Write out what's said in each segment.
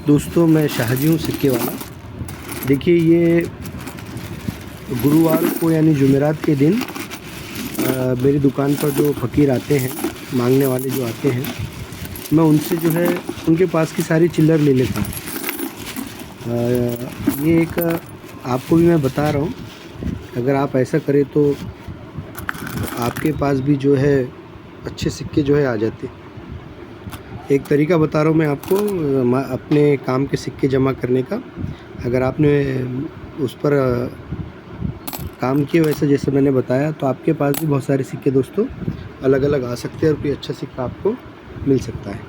दोस्तों मैं शाहजी हूँ सिक्के वाला। देखिए ये गुरुवार को यानी जुमेरात के दिन मेरी दुकान पर जो फ़कीर आते हैं, मांगने वाले जो आते हैं, मैं उनसे जो है उनके पास की सारी चिल्लर ले लेता हूँ। ये एक आपको भी मैं बता रहा हूँ, अगर आप ऐसा करें तो आपके पास भी जो है अच्छे सिक्के जो है आ जाते। एक तरीका बता रहा हूँ मैं आपको अपने काम के सिक्के जमा करने का। अगर आपने उस पर काम किया वैसे जैसे मैंने बताया तो आपके पास भी बहुत सारे सिक्के दोस्तों अलग अलग आ सकते हैं और कोई अच्छा सिक्का आपको मिल सकता है।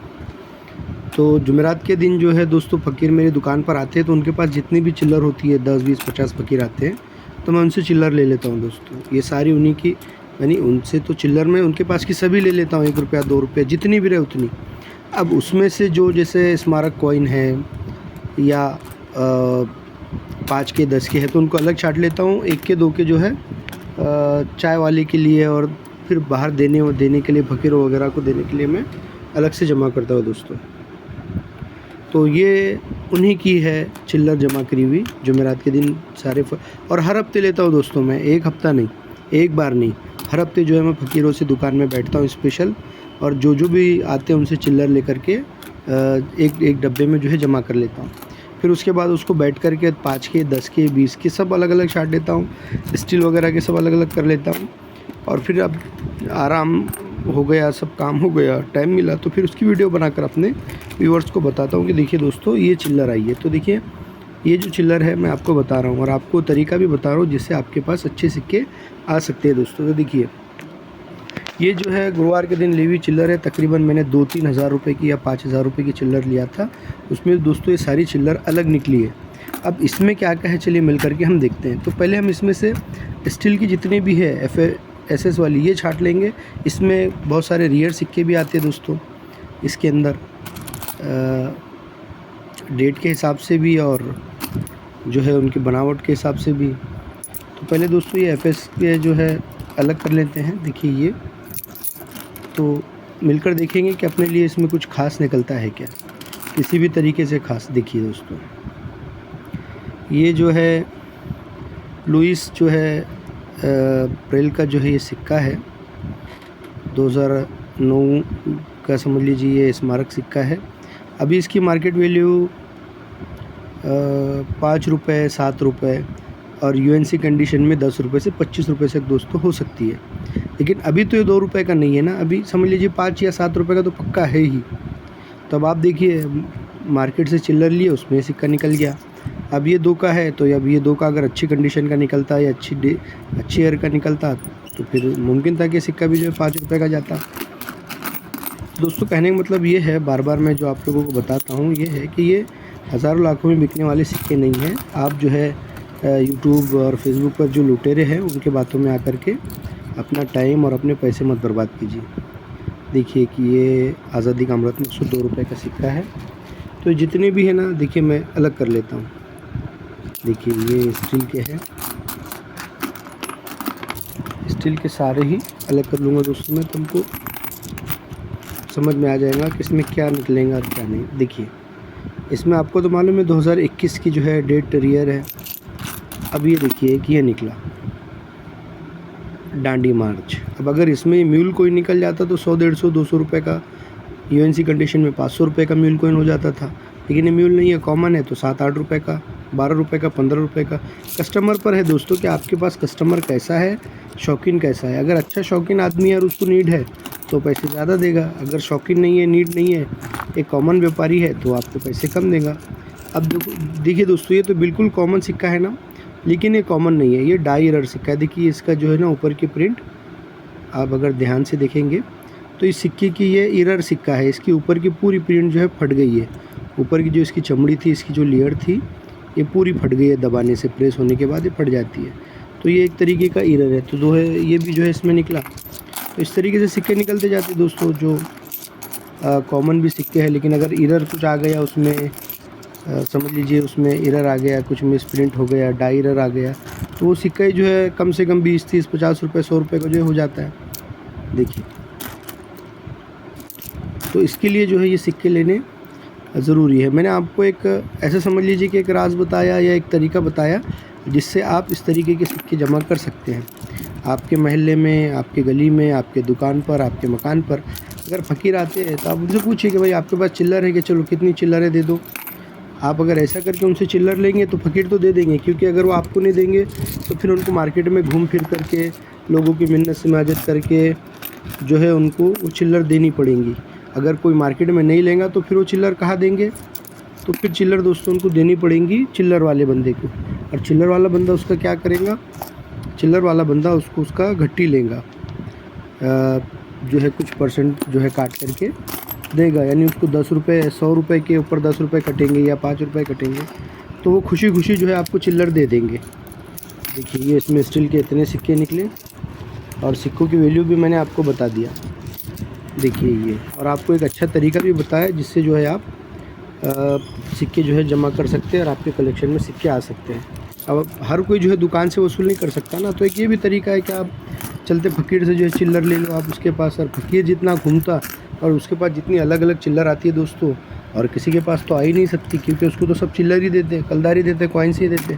तो जुमेरात के दिन जो है दोस्तों फ़कीर मेरी दुकान पर आते हैं, तो उनके पास जितनी भी चिल्लर होती है 10 20 50 फ़कीर आते हैं, तो मैं उनसे चिल्लर ले लेता हूँ दोस्तों। ये सारी उन्हीं की, यानी उनसे तो चिल्लर में उनके पास की सभी ले लेता हूँ, 1 रुपया 2 रुपये जितनी भी रहे उतनी। अब उसमें से जो जैसे स्मारक कॉइन है या 5 के 10 के है तो उनको अलग छांट लेता हूँ। 1 के 2 के जो है चाय वाले के लिए और फिर बाहर देने के लिए फ़कीरों वगैरह को देने के लिए मैं अलग से जमा करता हूँ दोस्तों। तो ये उन्हीं की है चिल्लर जमा करी हुई जुमेरात के दिन सारे और हर हफ्ते लेता हूँ दोस्तों मैं, एक हफ़्ता नहीं, एक बार नहीं, हर हफ्ते जो है मैं फ़कीरों से दुकान में बैठता हूँ स्पेशल, और जो भी आते हैं उनसे चिल्लर लेकर के एक डब्बे में जो है जमा कर लेता हूँ। फिर उसके बाद उसको बैठ कर के 5 के 10 के 20 के सब अलग अलग छांट देता हूँ, स्टील वगैरह के सब अलग अलग कर लेता हूँ। और फिर अब आराम हो गया, सब काम हो गया, टाइम मिला तो फिर उसकी वीडियो बनाकर अपने व्यूअर्स को बताता हूँ कि देखिए दोस्तों ये चिल्लर आई है। तो देखिए ये जो चिल्लर है मैं आपको बता रहा हूँ और आपको तरीका भी बता रहा हूँ जिससे आपके पास अच्छे सिक्के आ सकते हैं दोस्तों। तो देखिए ये जो है गुरुवार के दिन ली हुई चिल्लर है, तकरीबन मैंने 2-3 हज़ार रुपये की या 5,000 रुपये की चिल्लर लिया था। उसमें दोस्तों ये सारी चिल्लर अलग निकली है। अब इसमें क्या क्या है चलिए मिल करके हम देखते हैं। तो पहले हम इसमें से स्टील की जितनी भी है FSS वाली ये छांट लेंगे। इसमें बहुत सारे रियर सिक्के भी आते हैं दोस्तों, इसके अंदर डेट के हिसाब से भी और जो है उनकी बनावट के हिसाब से भी। तो पहले दोस्तों ये FS के जो है अलग कर लेते हैं। देखिए ये तो मिलकर देखेंगे कि अपने लिए इसमें कुछ खास निकलता है क्या, किसी भी तरीके से खास। देखिए दोस्तों ये जो है लुइस जो है अप्रैल का जो है ये सिक्का है, 2009 का समझ लीजिए ये स्मारक सिक्का है। अभी इसकी मार्केट वैल्यू 5 रुपये 7 रुपये और UNC कंडीशन में 10 रुपये से 25 रुपये तक दोस्तों हो सकती है। लेकिन अभी तो ये 2 रुपये का नहीं है ना, अभी समझ लीजिए 5 या 7 रुपये का तो पक्का है ही। तो अब आप देखिए मार्केट से चिल्लर लिए उसमें सिक्का निकल गया। अब ये 2 का है तो अब ये 2 का अगर अच्छी कंडीशन का निकलता या अच्छी ईयर का निकलता तो फिर मुमकिन था कि सिक्का भी जो है 5 रुपये का जाता। दोस्तों कहने का मतलब ये है, बार बार मैं जो आप लोगों को बताता हूँ ये है कि ये हज़ारों लाखों में बिकने वाले सिक्के नहीं हैं। आप जो है यूट्यूब और फेसबुक पर जो लुटेरे हैं उनके बातों में आकर के अपना टाइम और अपने पैसे मत बर्बाद कीजिए। देखिए कि ये आज़ादी का अमृत महोत्सव 2 रुपये का सिक्का है। तो जितने भी है ना देखिए मैं अलग कर लेता हूँ। देखिए ये स्टील के हैं, स्टील के सारे ही अलग कर लूँगा दोस्तों मैं, तुमको समझ में आ जाएगा कि इसमें क्या निकलेगा और क्या नहीं। देखिए इसमें आपको तो मालूम है 2021 की जो है डेट रियर है। अब ये देखिए कि ये निकला डांडी मार्च। अब अगर इसमें म्यूल कोइन निकल जाता तो 100 150 200 रुपये का, UNC कंडीशन में 500 रुपये का म्यूल कोइन हो जाता था। लेकिन ये म्यूल नहीं है, कॉमन है, तो 7-8 रुपये का, 12 रुपये का, 15 रुपये का। कस्टमर पर है दोस्तों कि आपके पास कस्टमर कैसा है, शौकीन कैसा है। अगर अच्छा शौकीन आदमी है और उसको नीड है तो पैसे ज़्यादा देगा, अगर शौकीन नहीं है, नीड नहीं है, एक कॉमन व्यापारी है तो आपको पैसे कम देगा। अब देखिए दोस्तों ये तो बिल्कुल कॉमन सिक्का है ना, लेकिन ये कॉमन नहीं है, ये डाई एरर सिक्का है। देखिए इसका जो है ना ऊपर की प्रिंट आप अगर ध्यान से देखेंगे तो इस सिक्के की ये एरर सिक्का है। इसकी ऊपर की पूरी प्रिंट जो है फट गई है, ऊपर की जो इसकी चमड़ी थी, इसकी जो लेयर थी ये पूरी फट गई है, दबाने से प्रेस होने के बाद ये फट जाती है। तो ये एक तरीके का एरर है। तो जो है ये भी जो है इसमें निकला। तो इस तरीके से सिक्के निकलते जाते दोस्तों, जो कॉमन भी सिक्के हैं। लेकिन अगर एरर कुछ आ गया उसमें, समझ लीजिए उसमें एरर आ गया, कुछ मिस प्रिंट हो गया, डाई एरर आ गया, तो वो सिक्का ही जो है कम से कम 20 30 50 रुपये 100 रुपये का जो है हो जाता है। देखिए तो इसके लिए जो है ये सिक्के लेने ज़रूरी है। मैंने आपको एक ऐसा समझ लीजिए कि एक राज़ बताया या एक तरीका बताया जिससे आप इस तरीके के सिक्के जमा कर सकते हैं। आपके मोहल्ले में, आपके गली में, आपके दुकान पर, आपके मकान पर अगर फ़कीर आते हैं तो आप उनसे पूछिए कि भाई आपके पास चिल्लर है कि चलो कितनी चिल्लर है दे दो। आप अगर ऐसा करके उनसे चिल्लर लेंगे तो फ़कीर तो दे देंगे, क्योंकि अगर वो आपको नहीं देंगे तो फिर उनको मार्केट में घूम फिर करके लोगों की मिन्नत समाजत करके जो है उनको वो चिल्लर देनी पड़ेंगी। अगर कोई मार्केट में नहीं लेगा तो फिर वो चिल्लर कहाँ देंगे? तो फिर चिल्लर दोस्तों उनको देनी पड़ेंगी चिल्लर वाले बंदे को। और चिल्लर वाला बंदा उसका क्या करेगा? चिल्लर वाला बंदा उसको उसका घट्टी लेगा, जो है कुछ परसेंट जो है काट करके देगा, यानी उसको 10 रुपये 100 रुपये के ऊपर 10 रुपये कटेंगे या 5 रुपये कटेंगे, तो वो खुशी खुशी जो है आपको चिल्लर दे देंगे। देखिए ये इसमें स्टील के इतने सिक्के निकले और सिक्कों की वैल्यू भी मैंने आपको बता दिया। देखिए ये, और आपको एक अच्छा तरीका भी बताया जिससे जो है आप सिक्के जो है जमा कर सकते हैं और आपके कलेक्शन में सिक्के आ सकते हैं। अब हर कोई जो है दुकान से वसूल नहीं कर सकता ना, तो एक ये भी तरीका है कि आप चलते फ़कीर से जो है चिल्लर ले लो आप उसके पास। और फ़कीर जितना घूमता और उसके पास जितनी अलग अलग चिल्लर आती है दोस्तों, और किसी के पास तो आ ही नहीं सकती, क्योंकि उसको तो सब चिल्लर ही देते, कलदारी देते, कॉइन्स ही देते।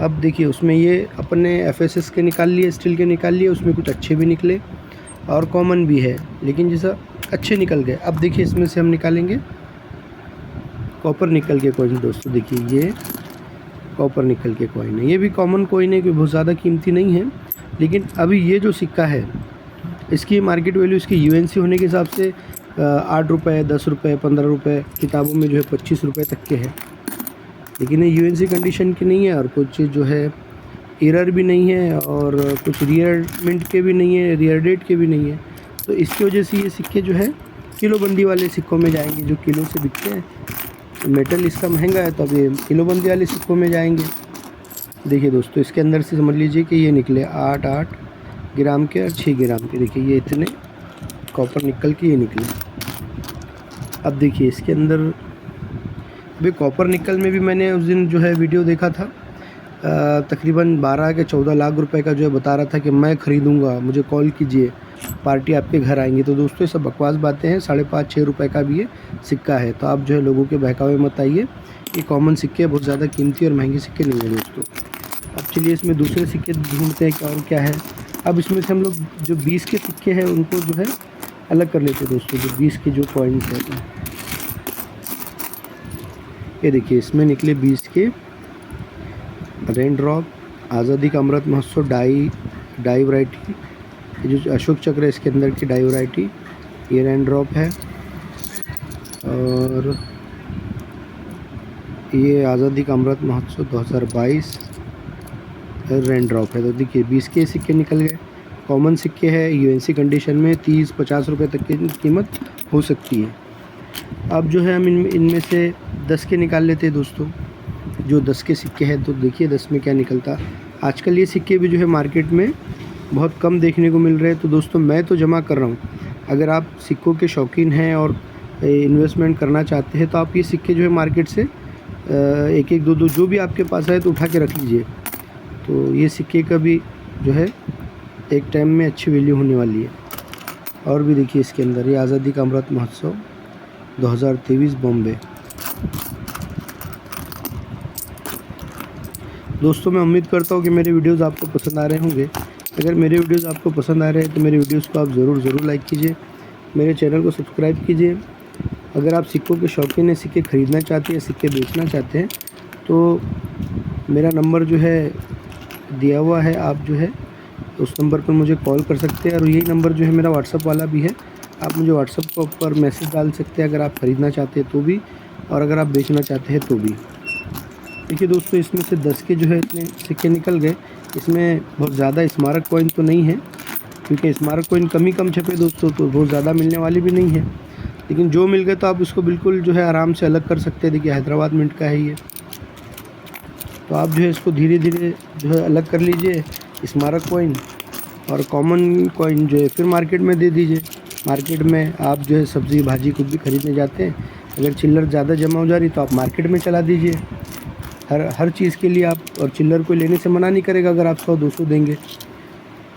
अब देखिए उसमें ये अपने FSS के निकाल लिए, स्टील के निकाल लिए, उसमें कुछ अच्छे भी निकले और कॉमन भी है, लेकिन जैसा अच्छे निकल गए। अब देखिए इसमें से हम निकालेंगे कॉपर निकल के कॉइन दोस्तों। देखिए ये कॉपर निकल के कॉइन है, ये भी कॉमन कॉइन है कि बहुत ज़्यादा कीमती नहीं है, लेकिन अभी ये जो सिक्का है इसकी मार्केट वैल्यू इसकी UNC होने के हिसाब से 8 रुपये, 10 रुपये, 15 रुपये, किताबों में जो है 25 रुपये तक के है। लेकिन ये UNC कंडीशन की नहीं है और कुछ जो है एरर भी नहीं है और कुछ रियर मिंट के भी नहीं है, रियर डेट के भी नहीं है। तो इसकी वजह से ये सिक्के जो है किलो बंदी वाले सिक्कों में जाएंगे, जो किलो से बिकते हैं। मेटल इसका महंगा है तो अब ये किलो बंदी वाले सिक्कों में जाएंगे। देखिए दोस्तों इसके अंदर से समझ लीजिए कि ये निकले 8 ग्राम के और 6 ग्राम के। देखिए ये इतने कॉपर निकल के ये निकले। अब देखिए इसके अंदर अभी कॉपर निकल में भी मैंने उस दिन जो है वीडियो देखा था, तकरीबन 12 के 14 लाख रुपए का जो है बता रहा था कि मैं ख़रीदूँगा, मुझे कॉल कीजिए, पार्टी आपके घर आएंगी। तो दोस्तों ये सब बकवास बातें हैं। 5.5-6 रुपये का भी ये सिक्का है, तो आप जो है लोगों के बहकावे मत आइए। ये कॉमन सिक्के बहुत ज़्यादा कीमती और महंगे सिक्के नहीं हैं दोस्तों। अब चलिए इसमें दूसरे सिक्के ढूंढते हैं क्या और क्या है। अब इसमें से हम लोग जो 20 के सिक्के हैं उनको जो है अलग कर लेते हैं दोस्तों। जो 20 के जो कॉइन्स हैं, ये देखिए इसमें निकले 20 के रेन ड्रॉप, आज़ादी का अमृत महोत्सव डाई वैरायटी, ये जो अशोक चक्र है इसके अंदर की डाई वैरायटी, ये रेन ड्रॉप है। और ये आज़ादी का अमृत महोत्सव 2022 रेन ड्रॉप है। तो देखिए 20 के सिक्के निकल गए। कॉमन सिक्के हैं, UNC कंडीशन में 30-50 रुपये तक की कीमत हो सकती है। अब जो है हम इनमें से 10 के निकाल लेते हैं दोस्तों। जो 10 के सिक्के हैं तो देखिए 10 में क्या निकलता। आजकल ये सिक्के भी जो है मार्केट में बहुत कम देखने को मिल रहे हैं। तो दोस्तों मैं तो जमा कर रहा हूँ, अगर आप सिक्कों के शौकीन हैं और इन्वेस्टमेंट करना चाहते हैं तो आप ये सिक्के जो है मार्केट से एक एक दो जो भी आपके पास है तो उठा के रख लीजिए। तो ये सिक्के का भी जो है एक टाइम में अच्छी वैल्यू होने वाली है। और भी देखिए इसके अंदर ये आज़ादी का अमृत महोत्सव 2023 बॉम्बे। दोस्तों मैं उम्मीद करता हूँ कि मेरे वीडियोज़ आपको पसंद आ रहे होंगे। अगर मेरे वीडियोज़ आपको पसंद आ रहे हैं तो मेरे वीडियोज़ को आप ज़रूर लाइक कीजिए, मेरे चैनल को सब्सक्राइब कीजिए। अगर आप सिक्कों के शौकीन हैं, सिक्के ख़रीदना चाहते हैं, सिक्के बेचना चाहते हैं, तो मेरा नंबर जो है दिया हुआ है, आप जो है उस नंबर पर मुझे कॉल कर सकते हैं। और यही नंबर जो है मेरा व्हाट्सअप वाला भी है, आप मुझे व्हाट्सअप पर मैसेज डाल सकते हैं अगर आप ख़रीदना चाहते हैं तो भी, और अगर आप बेचना चाहते हैं तो भी। देखिए दोस्तों इसमें से 10 के जो है इतने सिक्के निकल गए। इसमें बहुत ज़्यादा स्मारक कॉइन तो नहीं है, क्योंकि स्मारक कॉइन कम छपे दोस्तों, तो बहुत ज़्यादा मिलने वाली भी नहीं है। लेकिन जो मिल गए तो आप इसको बिल्कुल जो है आराम से अलग कर सकते हैं। देखिए हैदराबाद मिंट का है ये, तो आप जो है इसको धीरे धीरे जो है अलग कर लीजिए स्मारक कॉइन, और कॉमन कॉइन जो है फिर मार्केट में दे दीजिए। मार्केट में आप जो है सब्ज़ी भाजी कुछ भी ख़रीदने जाते हैं, अगर चिल्लर ज़्यादा जमा हो जा रही तो आप मार्केट में चला दीजिए। हर चीज़ के लिए आप, और चिल्लर को लेने से मना नहीं करेगा अगर आप 100-200 देंगे।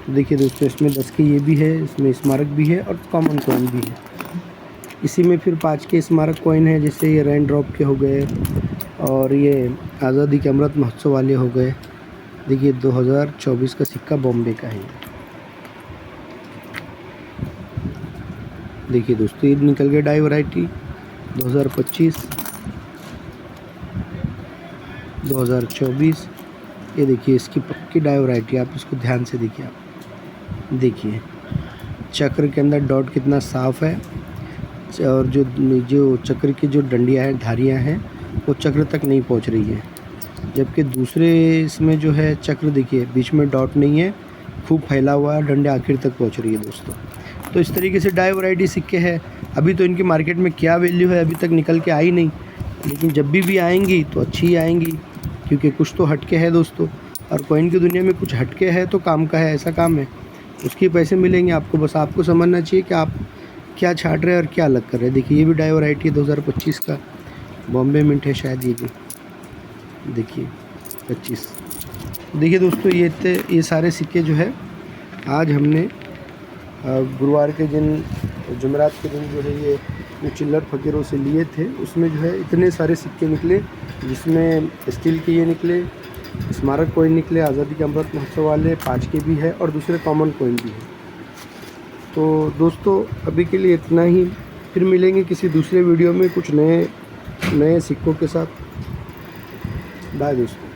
तो देखिए दोस्तों इसमें 10 के ये भी है, इसमें स्मारक भी है और कॉमन कॉइन भी है। इसी में फिर 5 के स्मारक कॉइन है, जैसे ये रेन ड्रॉप के हो गए और ये आज़ादी के अमृत महोत्सव वाले हो गए। देखिए 2024 का सिक्का बॉम्बे का है। देखिए दोस्तों, ये निकल गया डाई वैरायटी 2025, 2024। ये देखिए इसकी पक्की डाई वैरायटी, आप इसको ध्यान से देखिए। आप देखिए चक्र के अंदर डॉट कितना साफ़ है, और जो चक्र की जो डंडियाँ हैं, धारियाँ हैं, वो चक्र तक नहीं पहुंच रही है। जबकि दूसरे इसमें जो है चक्र देखिए बीच में डॉट नहीं है, खूब फैला हुआ है, डंडे आखिर तक पहुंच रही है दोस्तों। तो इस तरीके से डाई वैरायटी सिक्के हैं। अभी तो इनकी मार्केट में क्या वैल्यू है अभी तक निकल के आई नहीं, लेकिन जब भी आएंगी तो अच्छी ही आएंगी, क्योंकि कुछ तो हटके है दोस्तों। और कॉइन की दुनिया में कुछ हटके है तो काम का है, ऐसा काम है, उसके पैसे मिलेंगे आपको। बस आपको समझना चाहिए कि आप क्या छाट रहे हैं और क्या अलग कर रहे हैं। देखिए ये भी डाई वैरायटी है 2025 का, बॉम्बे मिंट है शायद ये भी। देखिए 25। देखिए दोस्तों, ये सारे सिक्के जो है आज हमने गुरुवार के दिन, जुमेरात के दिन जो है ये जो चिल्लर फ़कीरों से लिए थे, उसमें जो है इतने सारे सिक्के निकले, जिसमें स्टील के ये निकले, स्मारक कॉइन निकले, आज़ादी के अमृत महोत्सव वाले 5 के भी है और दूसरे कॉमन कॉइन भी है। तो दोस्तों अभी के लिए इतना ही, फिर मिलेंगे किसी दूसरे वीडियो में कुछ नए सिक्कों के साथ। बाय दोस्तों।